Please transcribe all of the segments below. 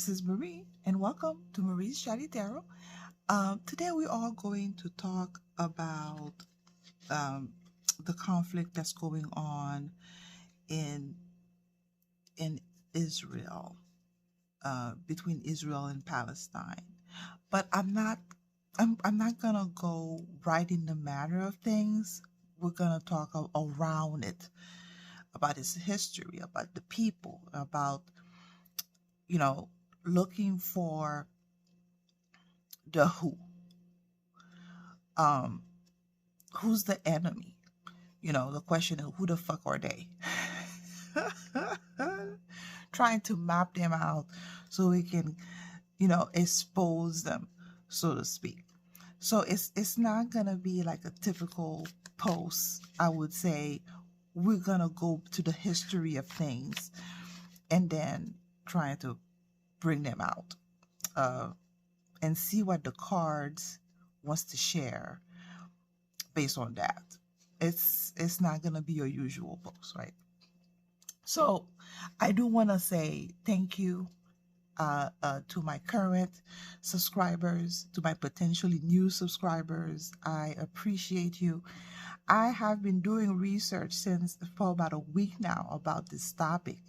This is Marie, and welcome to Marie's Chatty Tarot. Today we are going to talk about um, the conflict that's going on in Israel, between Israel and Palestine. But I'm not gonna go right in the matter of things. We're gonna talk around it, about its history, about the people, about you know looking for the um who's the enemy. The question is, who the fuck are they? Trying to map them out so we can expose them, so to speak. So it's not gonna be like a typical post. I would say we're gonna go to the history of things and then trying to bring them out, and see what the cards wants to share based on that. It's not gonna be your usual post, right? So I do want to say thank you, to my current subscribers, to my potentially new subscribers. I appreciate you. I have been doing research for about a week now about this topic,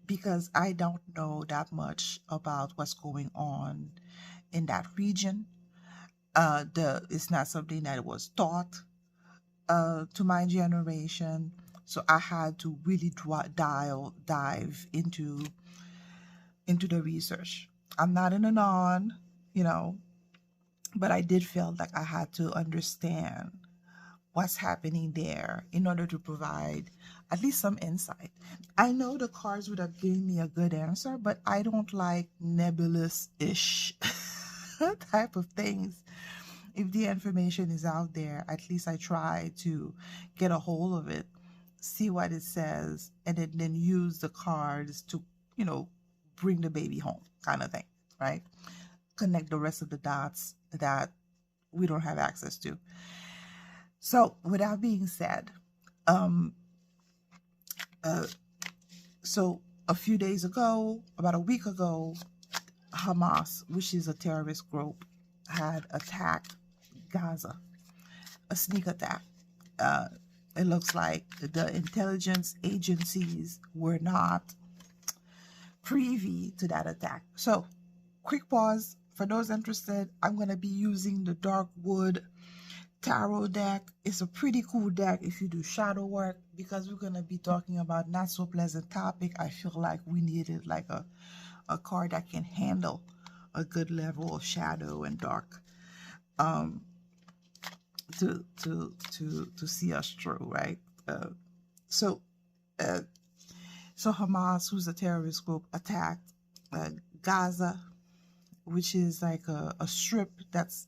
because I don't know that much about what's going on in that region. It's not something that was taught to my generation, so I had to really dive into the research. I'm not an anon, you know, but I did feel like I had to understand what's happening there in order to provide at least some insight. I know the cards would have given me a good answer, but I don't like nebulous-ish type of things. If the information is out there, at least I try to get a hold of it, see what it says, and then use the cards to, bring the baby home, kind of thing, right? Connect the rest of the dots that we don't have access to. So, with that being said, so a few days ago, about a week ago, Hamas, which is a terrorist group, had attacked Gaza, a sneak attack. It looks like the intelligence agencies were not privy to that attack. So, quick pause. For those interested, I'm going to be using the Dark Wood Tarot deck. It's a pretty cool deck if you do shadow work, because we're going to be talking about not so pleasant topic. I feel like we needed like a card that can handle a good level of shadow and dark, to see us through, right? So Hamas, who's a terrorist group, attacked Gaza, which is like a strip that's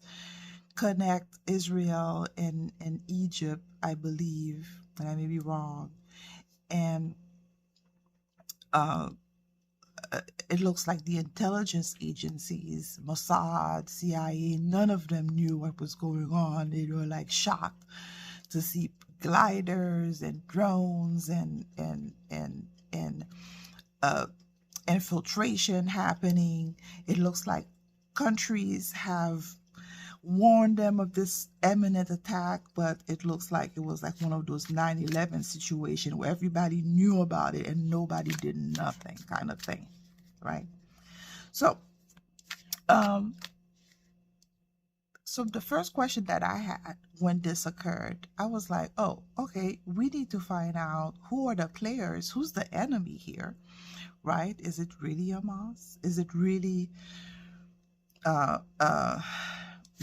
connect Israel and Egypt, I believe, and I may be wrong. And it looks like the intelligence agencies, Mossad, CIA, none of them knew what was going on. They were like shocked to see gliders and drones and infiltration happening. It looks like countries have warned them of this imminent attack, but it looks like it was like one of those 9/11 situations where everybody knew about it and nobody did nothing, kind of thing, right? So so the first question that I had when this occurred, I was like, oh, okay, we need to find out who are the players, who's the enemy here, right? Is it really Hamas? Is it really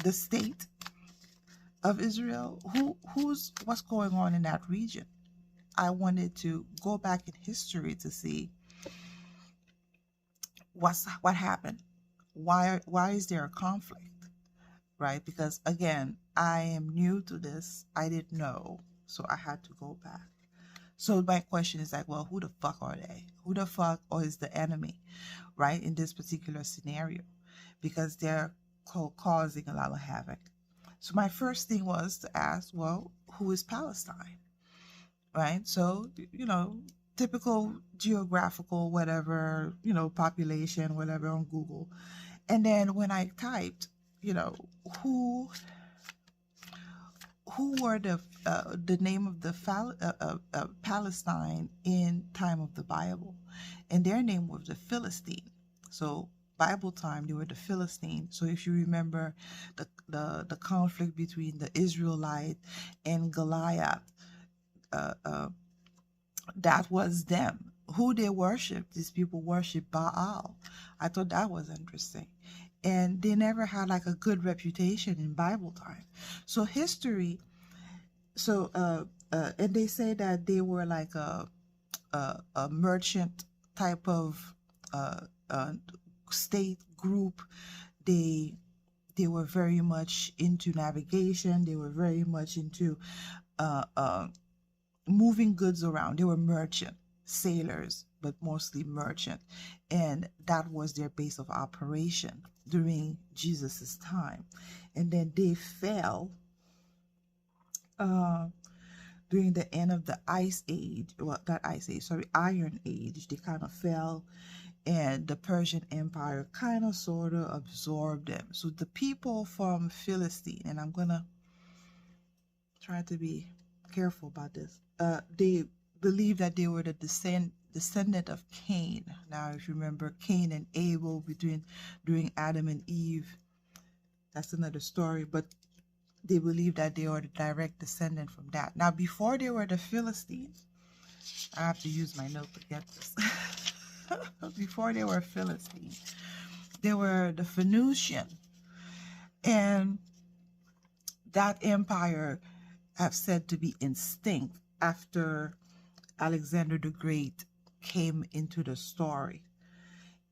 the state of Israel? What's going on in that region? I wanted to go back in history to see what happened. Why is there a conflict, right? Because again, I am new to this. I didn't know, so I had to go back. So my question is like, well, who the fuck are they? Who the fuck or is the enemy, right, in this particular scenario? Because they're causing a lot of havoc. So my first thing was to ask, well, who is Palestine, right? So, typical geographical, whatever, population, whatever on Google. And then when I typed, who were the name of the Palestine in time of the Bible, and their name was the Philistine. So Bible time, they were the Philistine. So if you remember the conflict between the Israelite and Goliath, that was them. Who they worshiped, these people worship Baal. I thought that was interesting. And they never had like a good reputation in Bible time. So history, and they say that they were like a merchant type of state group. They were very much into navigation. They were very much into moving goods around. They were merchant sailors, but mostly merchant, and that was their base of operation during Jesus's time. And then they fell during the end of the Ice Age. Well, not Ice Age, sorry, Iron Age. They kind of fell, and the Persian Empire kind of sort of absorbed them. So the people from Philistine, and I'm gonna try to be careful about this, they believe that they were the descendant of Cain. Now, if you remember Cain and Abel during Adam and Eve, that's another story, but they believe that they are the direct descendant from that. Now, before they were the Philistines, I have to use my note to get this. Before they were Philistines, they were the Phoenician, and that empire have said to be extinct after Alexander the Great came into the story.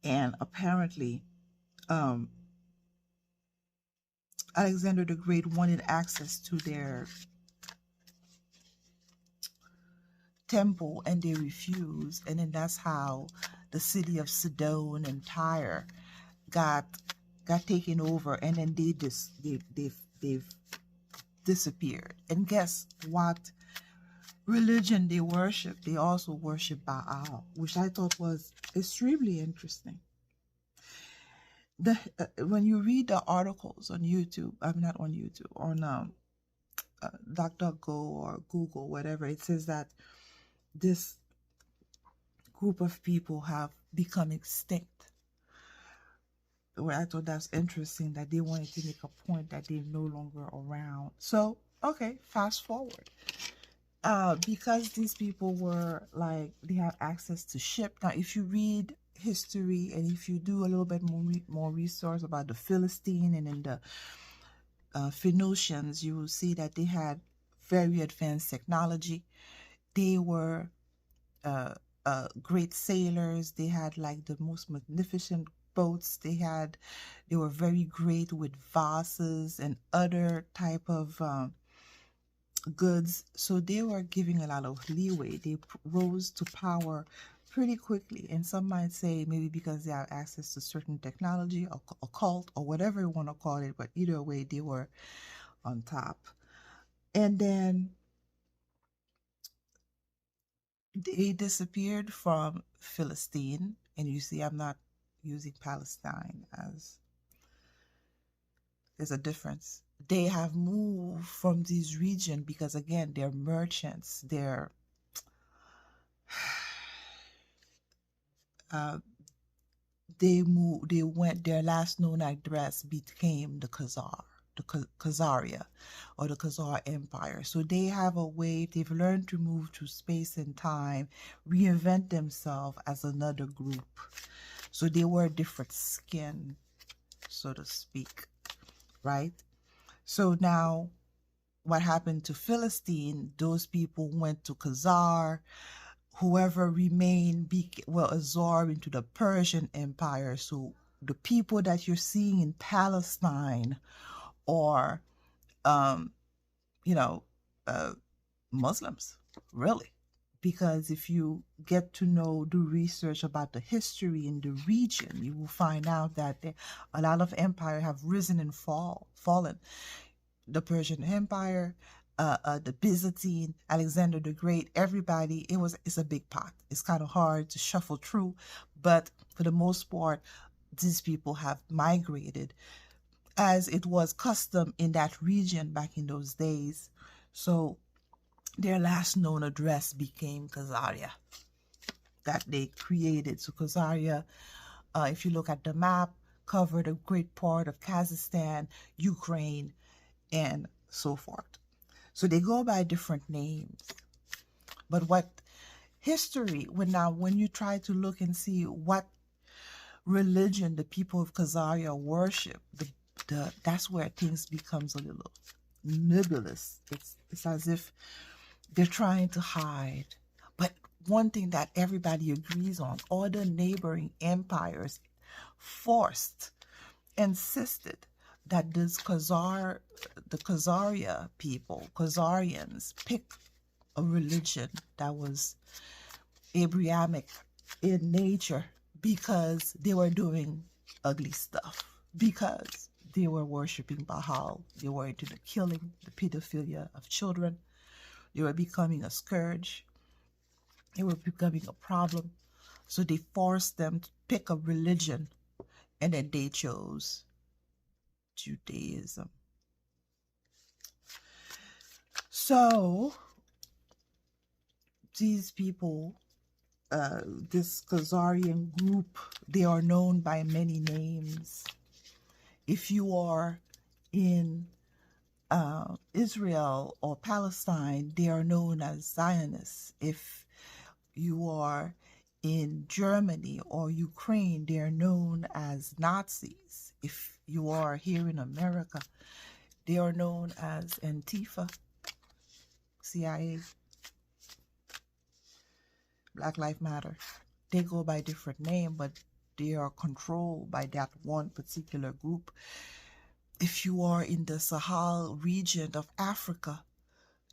And apparently, Alexander the Great wanted access to their temple, and they refused. And then that's how the city of Sidon and Tyre got taken over, and then they've disappeared. And guess what religion they worship? They also worship Baal, which I thought was extremely interesting. When you read the articles on YouTube, I'm not on YouTube, on DuckDuckGo or Google, whatever, it says that this group of people have become extinct. Where I thought that's interesting, that they wanted to make a point that they're no longer around. So, okay, fast forward. Because these people were like, they have access to ship. Now, if you read history and if you do a little bit more research about the Philistine and then the Phoenicians, you will see that they had very advanced technology. They were great sailors. They had like the most magnificent boats. They were very great with vases and other type of goods. So they were giving a lot of leeway. They rose to power pretty quickly. And some might say maybe because they have access to certain technology or occult or whatever you want to call it, but either way, they were on top. And then they disappeared from Philistine. And you see, I'm not using Palestine as, there's a difference. They have moved from this region because, again, they're merchants. They went, their last known address became the Khazaria, or the Khazar Empire. So they have a way, they've learned to move through space and time, reinvent themselves as another group. So they wear different skin, so to speak, right? So now what happened to Philistine, those people went to Khazar. Whoever remained were absorbed into the Persian Empire. So the people that you're seeing in Palestine or, Muslims, really. Because if you get to do research about the history in the region, you will find out that a lot of empires have risen and fallen. The Persian Empire, the Byzantine, Alexander the Great, everybody, it's a big pot. It's kind of hard to shuffle through, but for the most part, these people have migrated as it was custom in that region back in those days. So their last known address became Khazaria, that they created. So Khazaria, if you look at the map, covered a great part of Kazakhstan, Ukraine, and so forth. So they go by different names. But what history, when you try to look and see what religion the people of Khazaria worship, that's where things becomes a little nebulous. It's as if they're trying to hide. But one thing that everybody agrees on, all the neighboring empires insisted that the Khazaria people, Khazarians, pick a religion that was Abrahamic in nature, because they were doing ugly stuff, because they were worshiping Baal, they were into the killing, the pedophilia of children, they were becoming a scourge, they were becoming a problem. So they forced them to pick a religion, and then they chose Judaism. So these people, this Khazarian group, they are known by many names. If you are in Israel or Palestine, they are known as Zionists. If you are in Germany or Ukraine, they are known as Nazis. If you are here in America, they are known as Antifa, CIA, Black Lives Matter. They go by different names, but they are controlled by that one particular group. If you are in the Sahel region of Africa,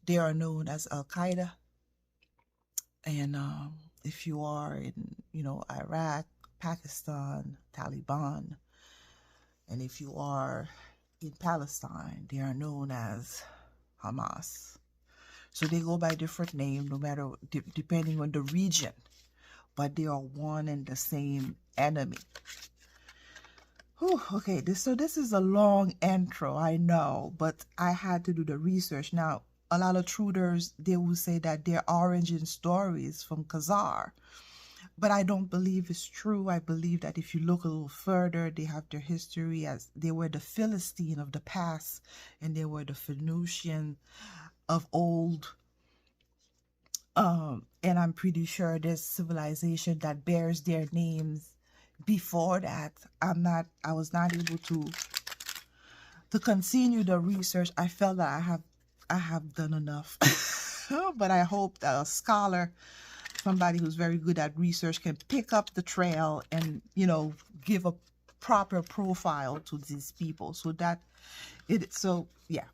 they are known as Al-Qaeda. And if you are in, Iraq, Pakistan, Taliban, and if you are in Palestine, they are known as Hamas. So they go by different names, no matter depending on the region, but they are one and the same enemy. Whew, okay, so this is a long intro, I know, but I had to do the research. Now, a lot of truthers, they will say that they're origin stories from Khazar, but I don't believe it's true. I believe that if you look a little further, they have their history as they were the Philistine of the past, and they were the Phoenician of old. And I'm pretty sure there's civilization that bears their names before that. I was not able to continue the research. I felt that I have done enough. But I hope that a scholar, somebody who's very good at research, can pick up the trail and, give a proper profile to these people, yeah.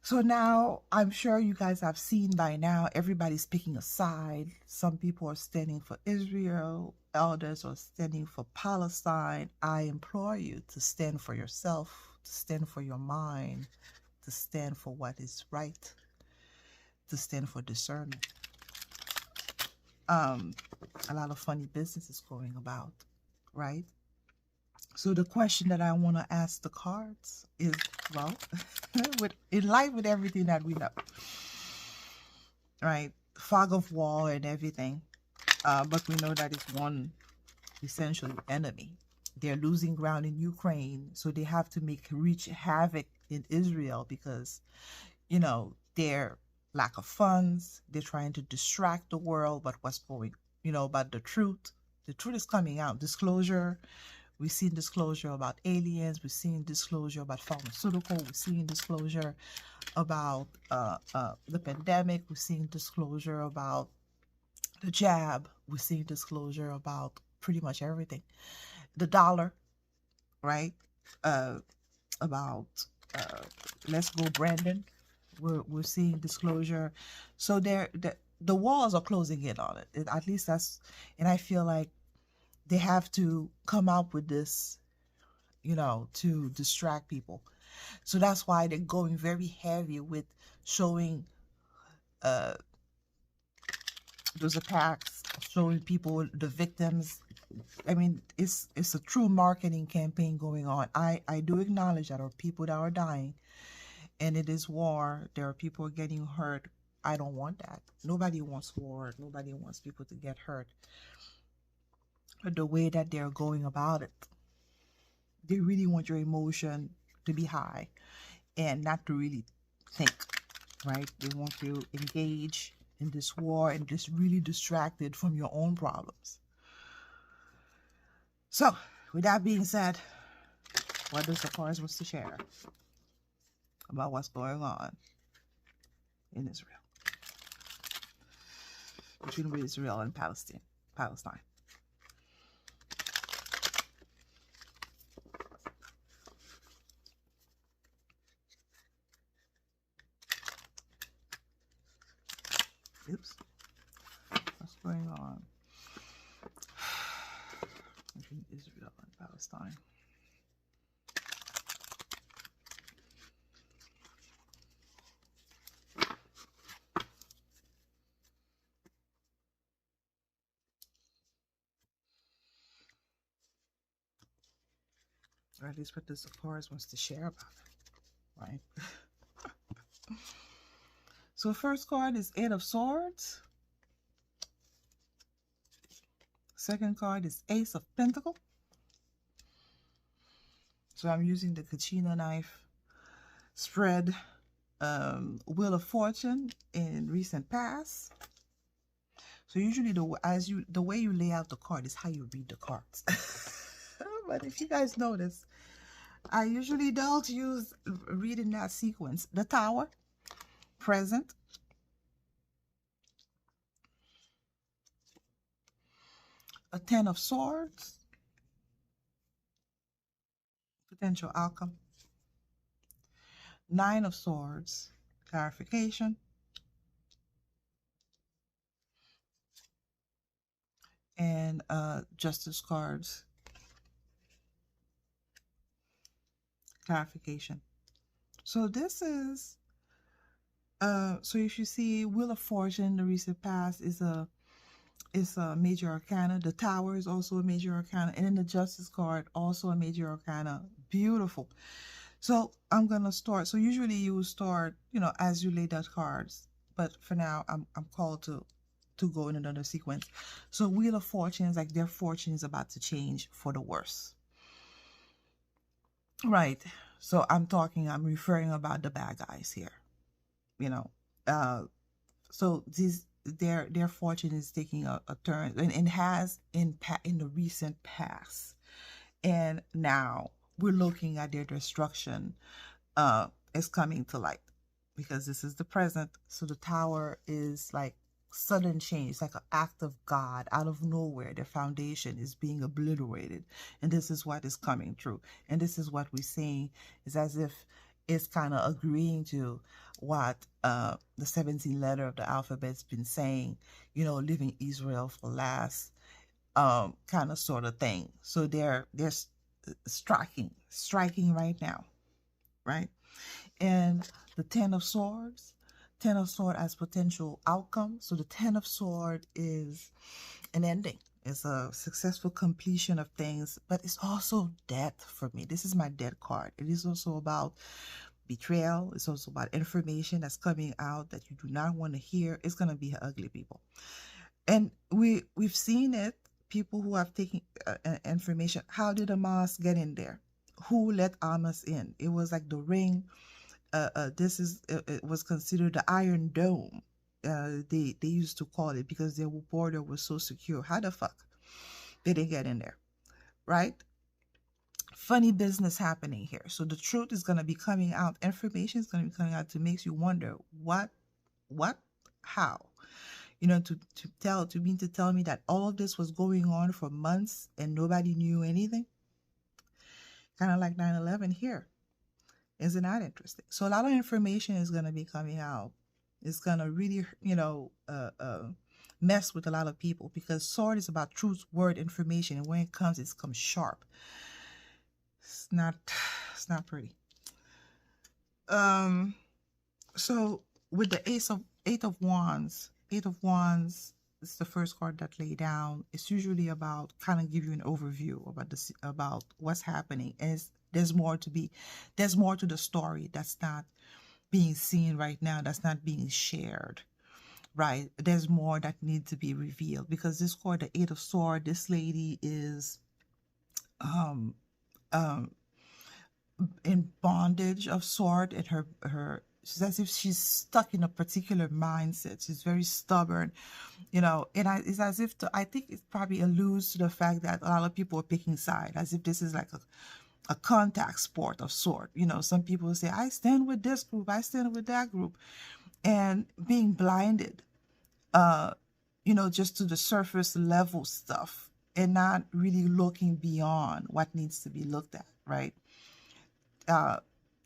So now, I'm sure you guys have seen by now, everybody's picking a side. Some people are standing for Israel, others are standing for Palestine. I implore you to stand for yourself, to stand for your mind, to stand for what is right, to stand for discernment. A lot of funny business is going about, right? So the question that I want to ask the cards is, well, in life with everything that we know, right? Fog of war and everything, but we know that it's one essentially enemy. They're losing ground in Ukraine, so they have to reach havoc in Israel because, their lack of funds. They're trying to distract the world, but what's going, about the truth. The truth is coming out. Disclosure. We've seen disclosure about aliens. We've seen disclosure about pharmaceutical. We've seen disclosure about the pandemic. We've seen disclosure about the jab. We've seen disclosure about pretty much everything. The dollar, right? About let's go, Brandon. We're seeing disclosure. So the walls are closing in on it. At least that's, and I feel like they have to come up with this, to distract people. So that's why they're going very heavy with showing those attacks, showing people, the victims. I mean, it's a true marketing campaign going on. I do acknowledge that there are people that are dying, and it is war. There are people getting hurt. I don't want that. Nobody wants war. Nobody wants people to get hurt. But the way that they're going about it, they really want your emotion to be high and not to really think, right? They want you to engage in this war and just really distracted from your own problems. So, with that being said, what does the cards want to share about what's going on in Israel, between Israel and Palestine? Oops. What's going on between Israel and Palestine? Or at least what the cards wants to share about it, right? So first card is Eight of Swords. Second card is Ace of Pentacles. So I'm using the Kachina knife spread, Wheel of Fortune in recent past. So usually the way you lay out the card is how you read the cards. But if you guys notice, I usually don't use reading that sequence. The Tower, present. A Ten of Swords, potential outcome. Nine of Swords, clarification. And Justice cards, clarification. So this is, so if you see Wheel of Fortune, the recent past is a major arcana. The Tower is also a major arcana. And then the Justice card, also a major arcana. Beautiful. So I'm going to start. So usually you will start, as you lay that cards. But for now, I'm called to go in another sequence. So Wheel of Fortune is like their fortune is about to change for the worse. Right. So I'm referring about the bad guys here. So their fortune is taking a turn, and it has in the recent past. And now we're looking at their destruction is coming to light, because this is the present. So the Tower is like sudden change. It's like an act of God out of nowhere. Their foundation is being obliterated, and this is what is coming true. And this is what we're seeing, is as if it's kind of agreeing to what the 17th letter of the alphabet's been saying, living Israel for last, kind of sort of thing. So they're striking right now, right? And the Ten of Swords as potential outcome. So the Ten of Swords is an ending. It's a successful completion of things, but it's also death for me. This is my death card. It is also about betrayal. It's also about information that's coming out that you do not want to hear. It's going to be ugly, people. And we've seen it. People who have taken information. How did Hamas get in there? Who let Hamas in? It was like the ring. It was considered the Iron Dome. They used to call it, because their border was so secure. How the fuck did they get in there, right? Funny business happening here. So the truth is going to be coming out. Information is going to be coming out to make you wonder what, how. To tell me that all of this was going on for months and nobody knew anything. Kind of like 9/11 here. Isn't that interesting? So a lot of information is going to be coming out. It's going to really, mess with a lot of people, because sword is about truth, word, information. And when it comes sharp. It's not pretty. Um, so with the eight of wands is the first card that lay down. It's usually about kind of give you an overview about this, about what's happening. And there's more to be, there's more to the story that's not being seen right now, that's not being shared. Right, there's more that needs to be revealed, because this card, the Eight of Swords, this lady is um um in bondage of sort, and her it's as if she's stuck in a particular mindset. She's very stubborn, you know, and it's as if I think it probably alludes to the fact that a lot of people are picking side, as if this is like a contact sport of sort. You know, some people say, I stand with this group, I stand with that group, and being blinded, you know, just to the surface level stuff, and not really looking beyond what needs to be looked at, right?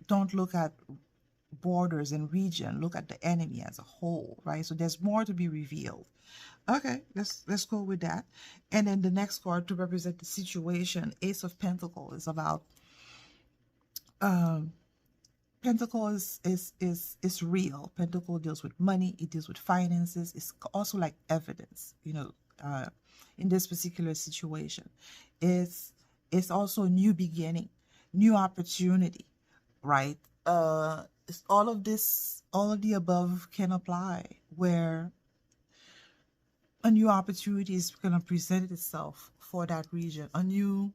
Don't look at borders and region, look at the enemy as a whole, right? So there's more to be revealed. Okay, let's go with that. And then the next card to represent the situation, Ace of Pentacles, is about Pentacle is real. Pentacle deals with money, it deals with finances. It's also like evidence, you know, in this particular situation. It's also a new beginning, new opportunity, right? It's all of this, all of the above can apply, where a new opportunity is going to present itself for that region. A new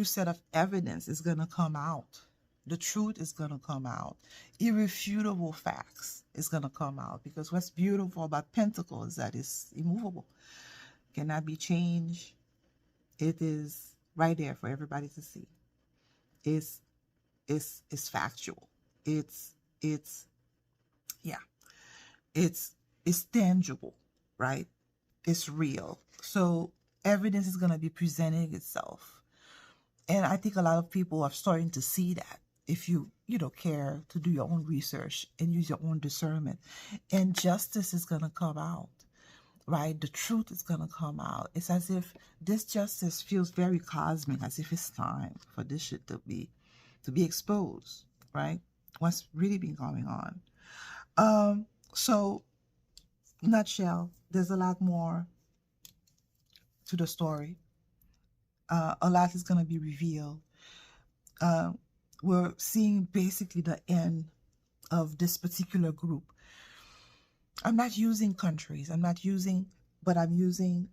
set of evidence is going to come out. The truth is going to come out. Irrefutable facts is going to come out, because what's beautiful about Pentacle is that it's immovable, cannot be changed. It is right there for everybody to see. It's factual. It's yeah. It's tangible, right? It's real. So evidence is going to be presenting itself. And I think a lot of people are starting to see that, if you care to do your own research and use your own discernment. And justice is going to come out, right? The truth is going to come out. It's as if this justice feels very cosmic, as if it's time for this shit to be exposed, right? What's really been going on. So, nutshell, there's a lot more to the story. A lot is going to be revealed. We're seeing basically the end of this particular group. I'm not using countries. But I'm using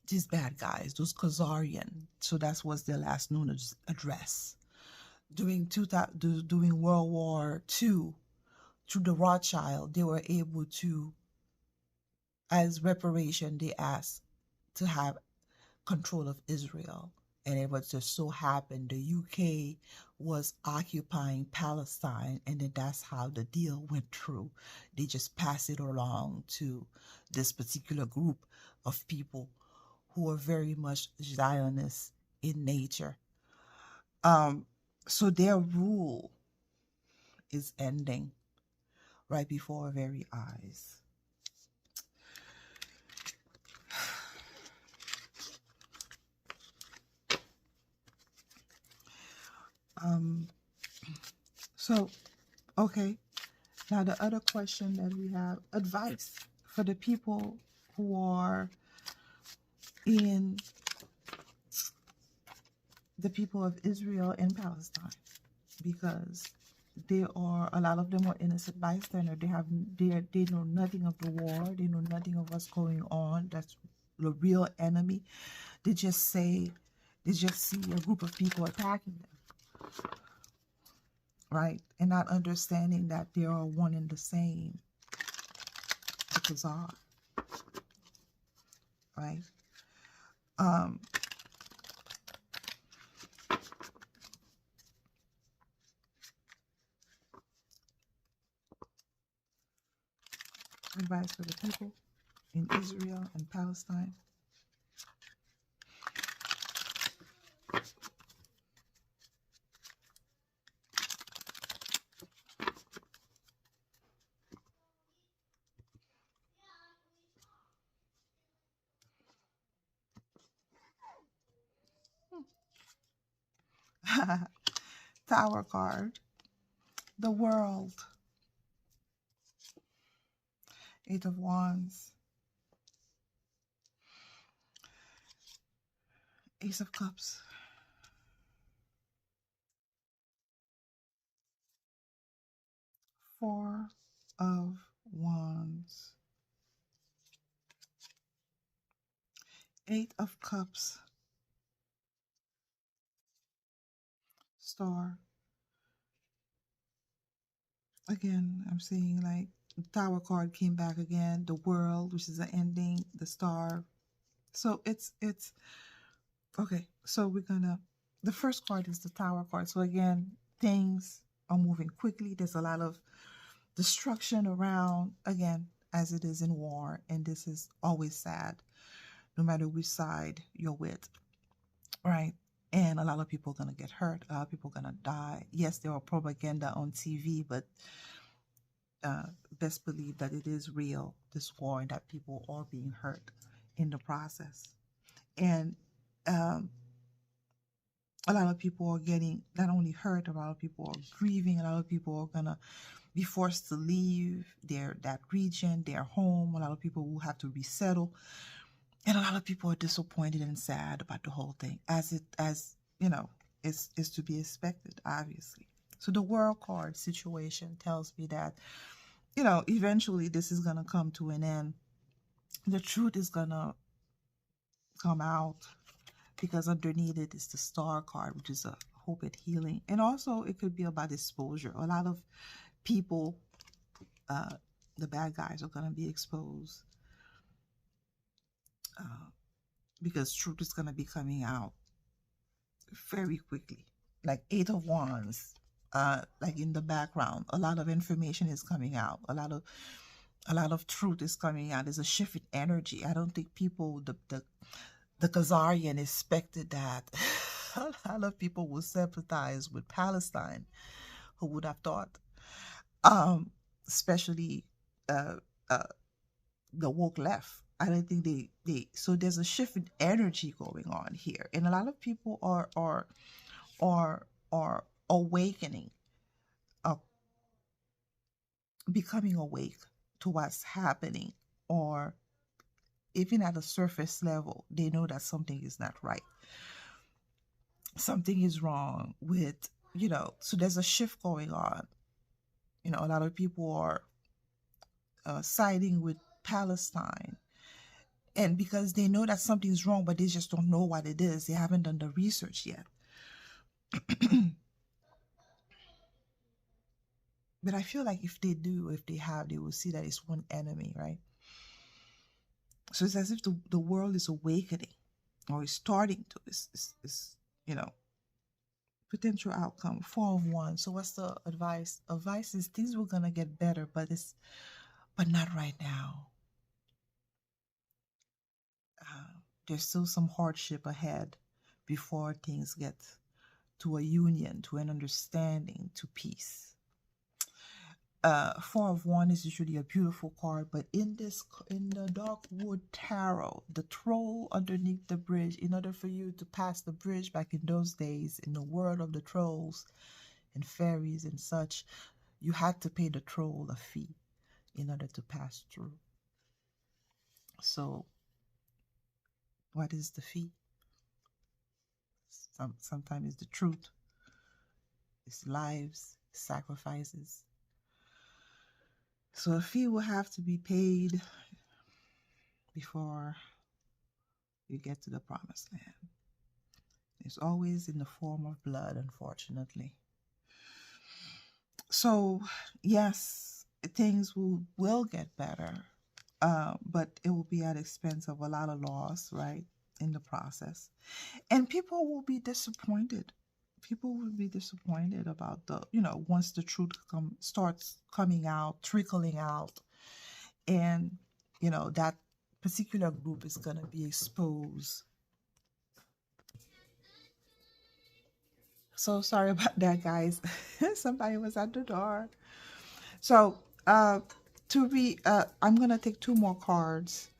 these bad guys, those Khazarian. So that was their last known address. During World War II, through the Rothschild, they were able to, as reparation, they asked to have control of Israel. And it was just so happened the UK was occupying Palestine, and then that's how the deal went through. They just passed it along to this particular group of people who are very much Zionist in nature. So their rule is ending right before our very eyes. So, okay. Now the other question that we have, advice for the people who are in the people of Israel and Palestine, because there are a lot of them are innocent bystanders. They know nothing of the war. They know nothing of what's going on. That's the real enemy. They just see a group of people attacking them, right? And not understanding that they are one and the same. The Khazar, right? Advice for the people in Israel and Palestine. Tower card. The World. Eight of Wands. Ace of Cups. Four of Wands. Eight of Cups. Star. Again, I'm seeing like the Tower card came back again. The World, which is the ending. The Star. So it's okay. So we're gonna. The first card is the Tower card. So again, things are moving quickly. There's a lot of destruction around, again, as it is in war, and this is always sad, no matter which side you're with, right? And a lot of people are going to get hurt. A lot of people are going to die. Yes, there are propaganda on TV, but best believe that it is real, this war, and that people are being hurt in the process. And a lot of people are getting not only hurt, a lot of people are grieving. A lot of people are going to be forced to leave that region, their home. A lot of people will have to resettle. And a lot of people are disappointed and sad about the whole thing, as you know, is to be expected, obviously. So the World card situation tells me that, you know, eventually this is going to come to an end. The truth is going to come out, because underneath it is the Star card, which is a hope and healing. And also it could be about exposure. A lot of people, the bad guys, are going to be exposed, because truth is going to be coming out very quickly. Like Eight of Wands, like in the background, a lot of information is coming out. A lot of truth is coming out. There's a shift in energy. I don't think people, the Khazarian expected that. A lot of people will sympathize with Palestine. Who would have thought? Especially the woke left. I don't think they so there's a shift in energy going on here, and a lot of people are awakening, uh, becoming awake to what's happening, or even at a surface level, they know that something is not right. Something is wrong with, you know, so there's a shift going on. You know, a lot of people are siding with Palestine, and because they know that something's wrong, but they just don't know what it is. They haven't done the research yet. But I feel like if they do, if they have, they will see that it's one enemy, right? So it's as if the world is awakening, or is starting to. It's you know, potential outcome. Four of Wands. So what's the advice? Advice is things were gonna get better, but not right now. There's still some hardship ahead before things get to a union, to an understanding, to peace. Four of Wands is usually a beautiful card, but in the Darkwood Tarot, the troll underneath the bridge, in order for you to pass the bridge back in those days, in the world of the trolls and fairies and such, you had to pay the troll a fee in order to pass through. So what is the fee? Sometimes it's the truth. It's lives, sacrifices. So a fee will have to be paid before you get to the promised land. It's always in the form of blood, unfortunately. So yes, things will get better, but it will be at expense of a lot of loss, right, in the process. And people will be disappointed. People will be disappointed about once the truth starts coming out, trickling out, and that particular group is going to be exposed. So sorry about that, guys. Somebody was at the door. So I'm gonna take two more cards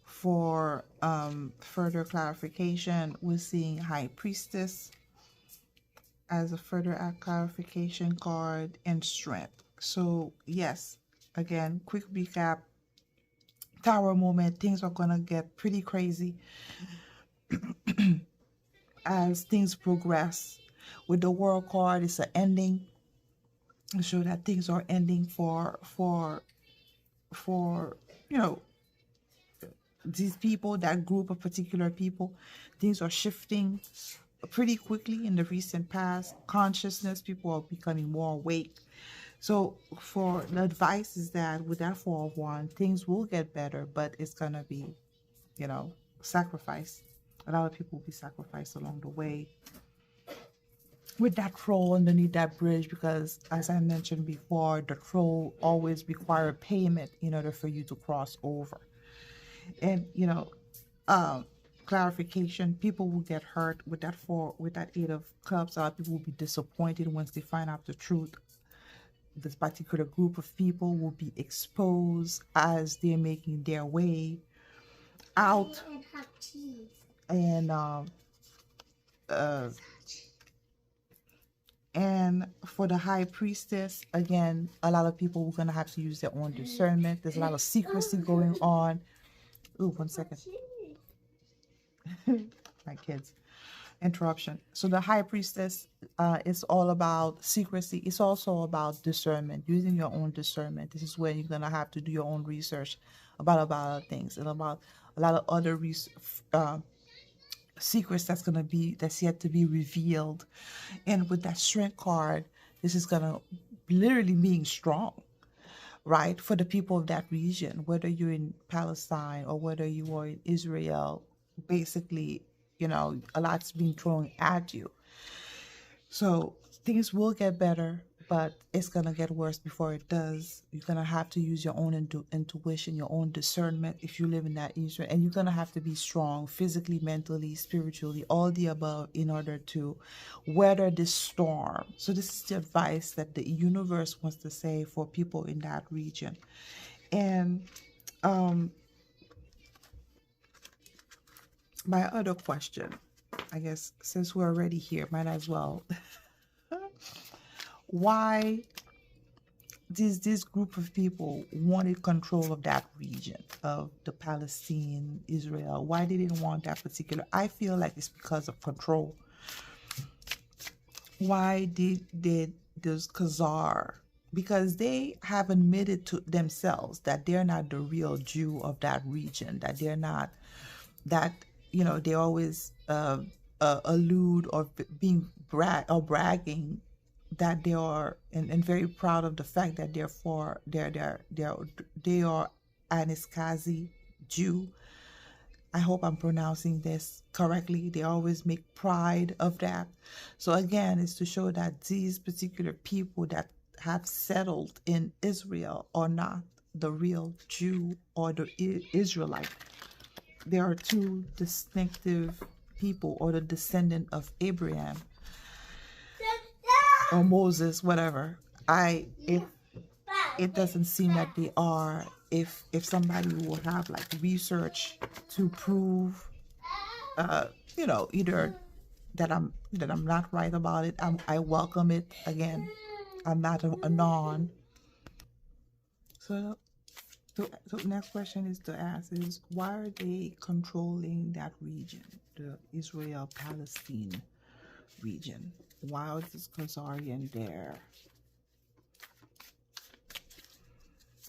for further clarification. We're seeing High Priestess as a further clarification card, and strength. So yes, again, quick recap. Tower moment, things are gonna get pretty crazy as things progress. With the world card, it's an ending. Show that things are ending for you know these people, that group of particular people. Things are shifting pretty quickly in the recent past. Consciousness, people are becoming more awake. So for the advice is that with that 4 of 1, things will get better, but it's gonna be, sacrifice. A lot of people will be sacrificed along the way with that troll underneath that bridge, because as I mentioned before, the troll always require payment in order for you to cross over. And clarification, people will get hurt with that 8 of Cups. A lot of people will be disappointed once they find out the truth. This particular group of people will be exposed as they're making their way out. And and for the High Priestess, again, a lot of people are gonna have to use their own discernment. There's a lot of secrecy going on. Ooh, 1 second. My kids. Interruption. So the High Priestess is all about secrecy. It's also about discernment, using your own discernment. This is where you're gonna have to do your own research about other things and about a lot of other secrets that's yet to be revealed. And with that strength card, this is gonna literally being strong, right? For the people of that region, whether you're in Palestine or whether you are in Israel, basically, a lot's being thrown at you. So things will get better, but it's going to get worse before it does. You're going to have to use your own intuition, your own discernment if you live in that Israel. And you're going to have to be strong physically, mentally, spiritually, all the above in order to weather this storm. So this is the advice that the universe wants to say for people in that region. And my other question, I guess, since we're already here, might as well. Why this group of people wanted control of that region of the Palestine, Israel? Why they didn't want that particular? I feel like it's because of control. Why did those Khazar? Because they have admitted to themselves that they're not the real Jew of that region, that they're not, that they always allude or being bragging that they are, and very proud of the fact that they are an Iskazi Jew. I hope I'm pronouncing this correctly. They always make pride of that. So again, it's to show that these particular people that have settled in Israel are not the real Jew or the Israelite. There are two distinctive people, or the descendant of Abraham or Moses, whatever. If it doesn't seem that they are, if somebody will have like research to prove, either that I'm not right about it, I welcome it. Again, I'm not a non. So next question is to ask is, why are they controlling that region, the Israel-Palestine region? Why is this Khazarian there?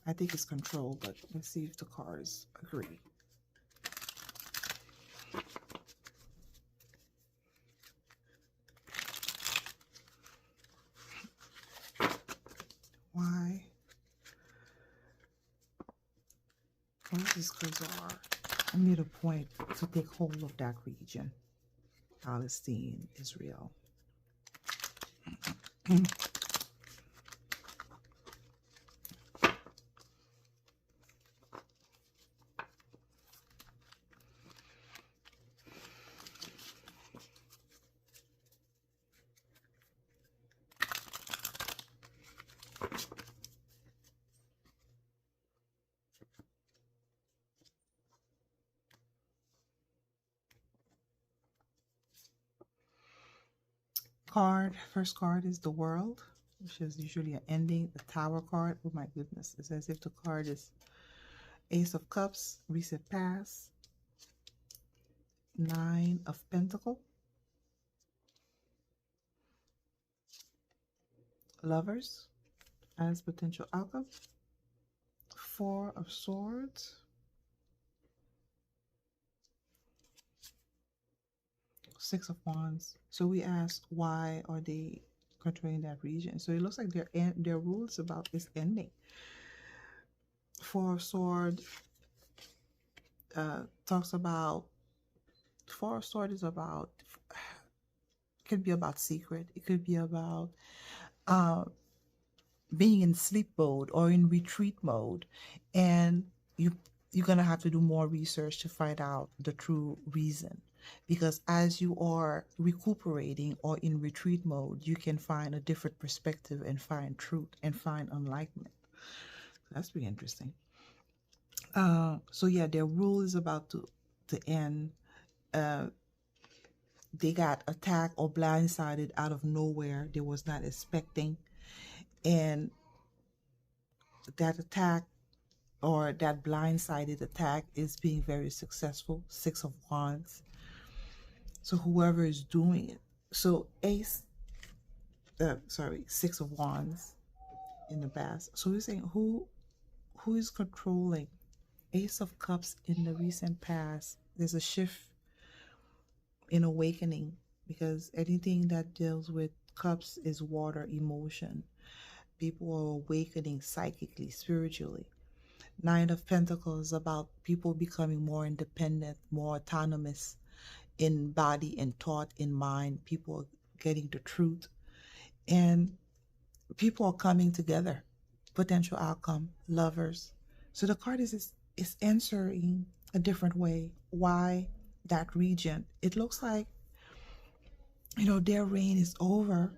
I think it's control, but let's see if the cards agree. Why? What is this Khazar? I made a point to take hold of that region. Palestine, Israel. First card is the World, which is usually an ending. The Tower card, oh my goodness, it's as if the card is Ace of Cups, recent past, Nine of Pentacles, Lovers as potential outcome, Four of Swords, Six of Wands. So we asked, why are they controlling that region? So it looks like their rules about this ending. Four of Swords talks about, Four of Swords is about, it could be about secret. It could be about being in sleep mode or in retreat mode, and you're gonna have to do more research to find out the true reason, because as you are recuperating or in retreat mode, you can find a different perspective and find truth and find enlightenment. That's pretty interesting. So yeah, their rule is about to end. They got attacked or blindsided out of nowhere. They was not expecting, and that attack or that blindsided attack is being very successful. Six of Wands. So whoever is doing it. So Six of Wands in the past. So we're saying who is controlling? Ace of Cups in the recent past. There's a shift in awakening, because anything that deals with cups is water, emotion. People are awakening psychically, spiritually. Nine of Pentacles is about people becoming more independent, more autonomous in body and thought, in mind. People are getting the truth, and people are coming together. Potential outcome, Lovers. So the card is answering a different way. Why that region? It looks like, their reign is over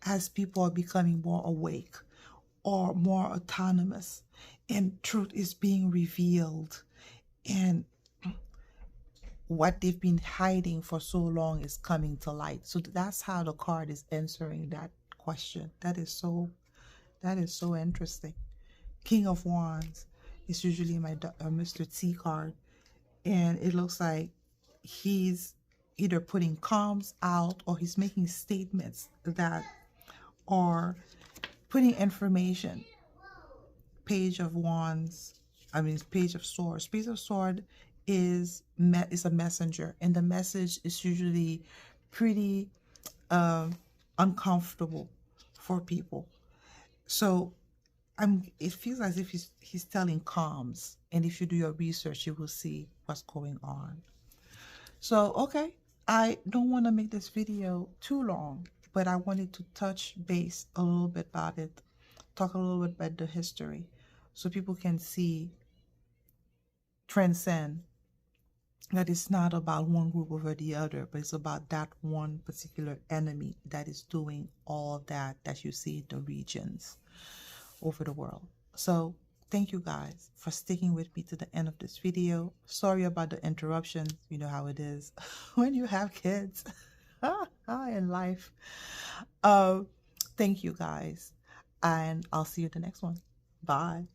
as people are becoming more awake or more autonomous, and truth is being revealed, and what they've been hiding for so long is coming to light. So that's how the card is answering that question. That is so interesting. King of Wands is usually my Mr. T card, and it looks like he's either putting calms out or he's making statements that are putting information. Page of Wands, Page of Swords. Page of Sword is a messenger, and the message is usually pretty uncomfortable for people. So it feels as if he's telling calms, and if you do your research, you will see what's going on. So okay, I don't want to make this video too long, but I wanted to touch base a little bit about it, talk a little bit about the history, so people can see, transcend, that it's not about one group over the other, but it's about that one particular enemy that is doing all that you see in the regions over the world. So thank you guys for sticking with me to the end of this video. Sorry about the interruptions. You know how it is when you have kids in life. Thank you guys, and I'll see you in the next one. Bye.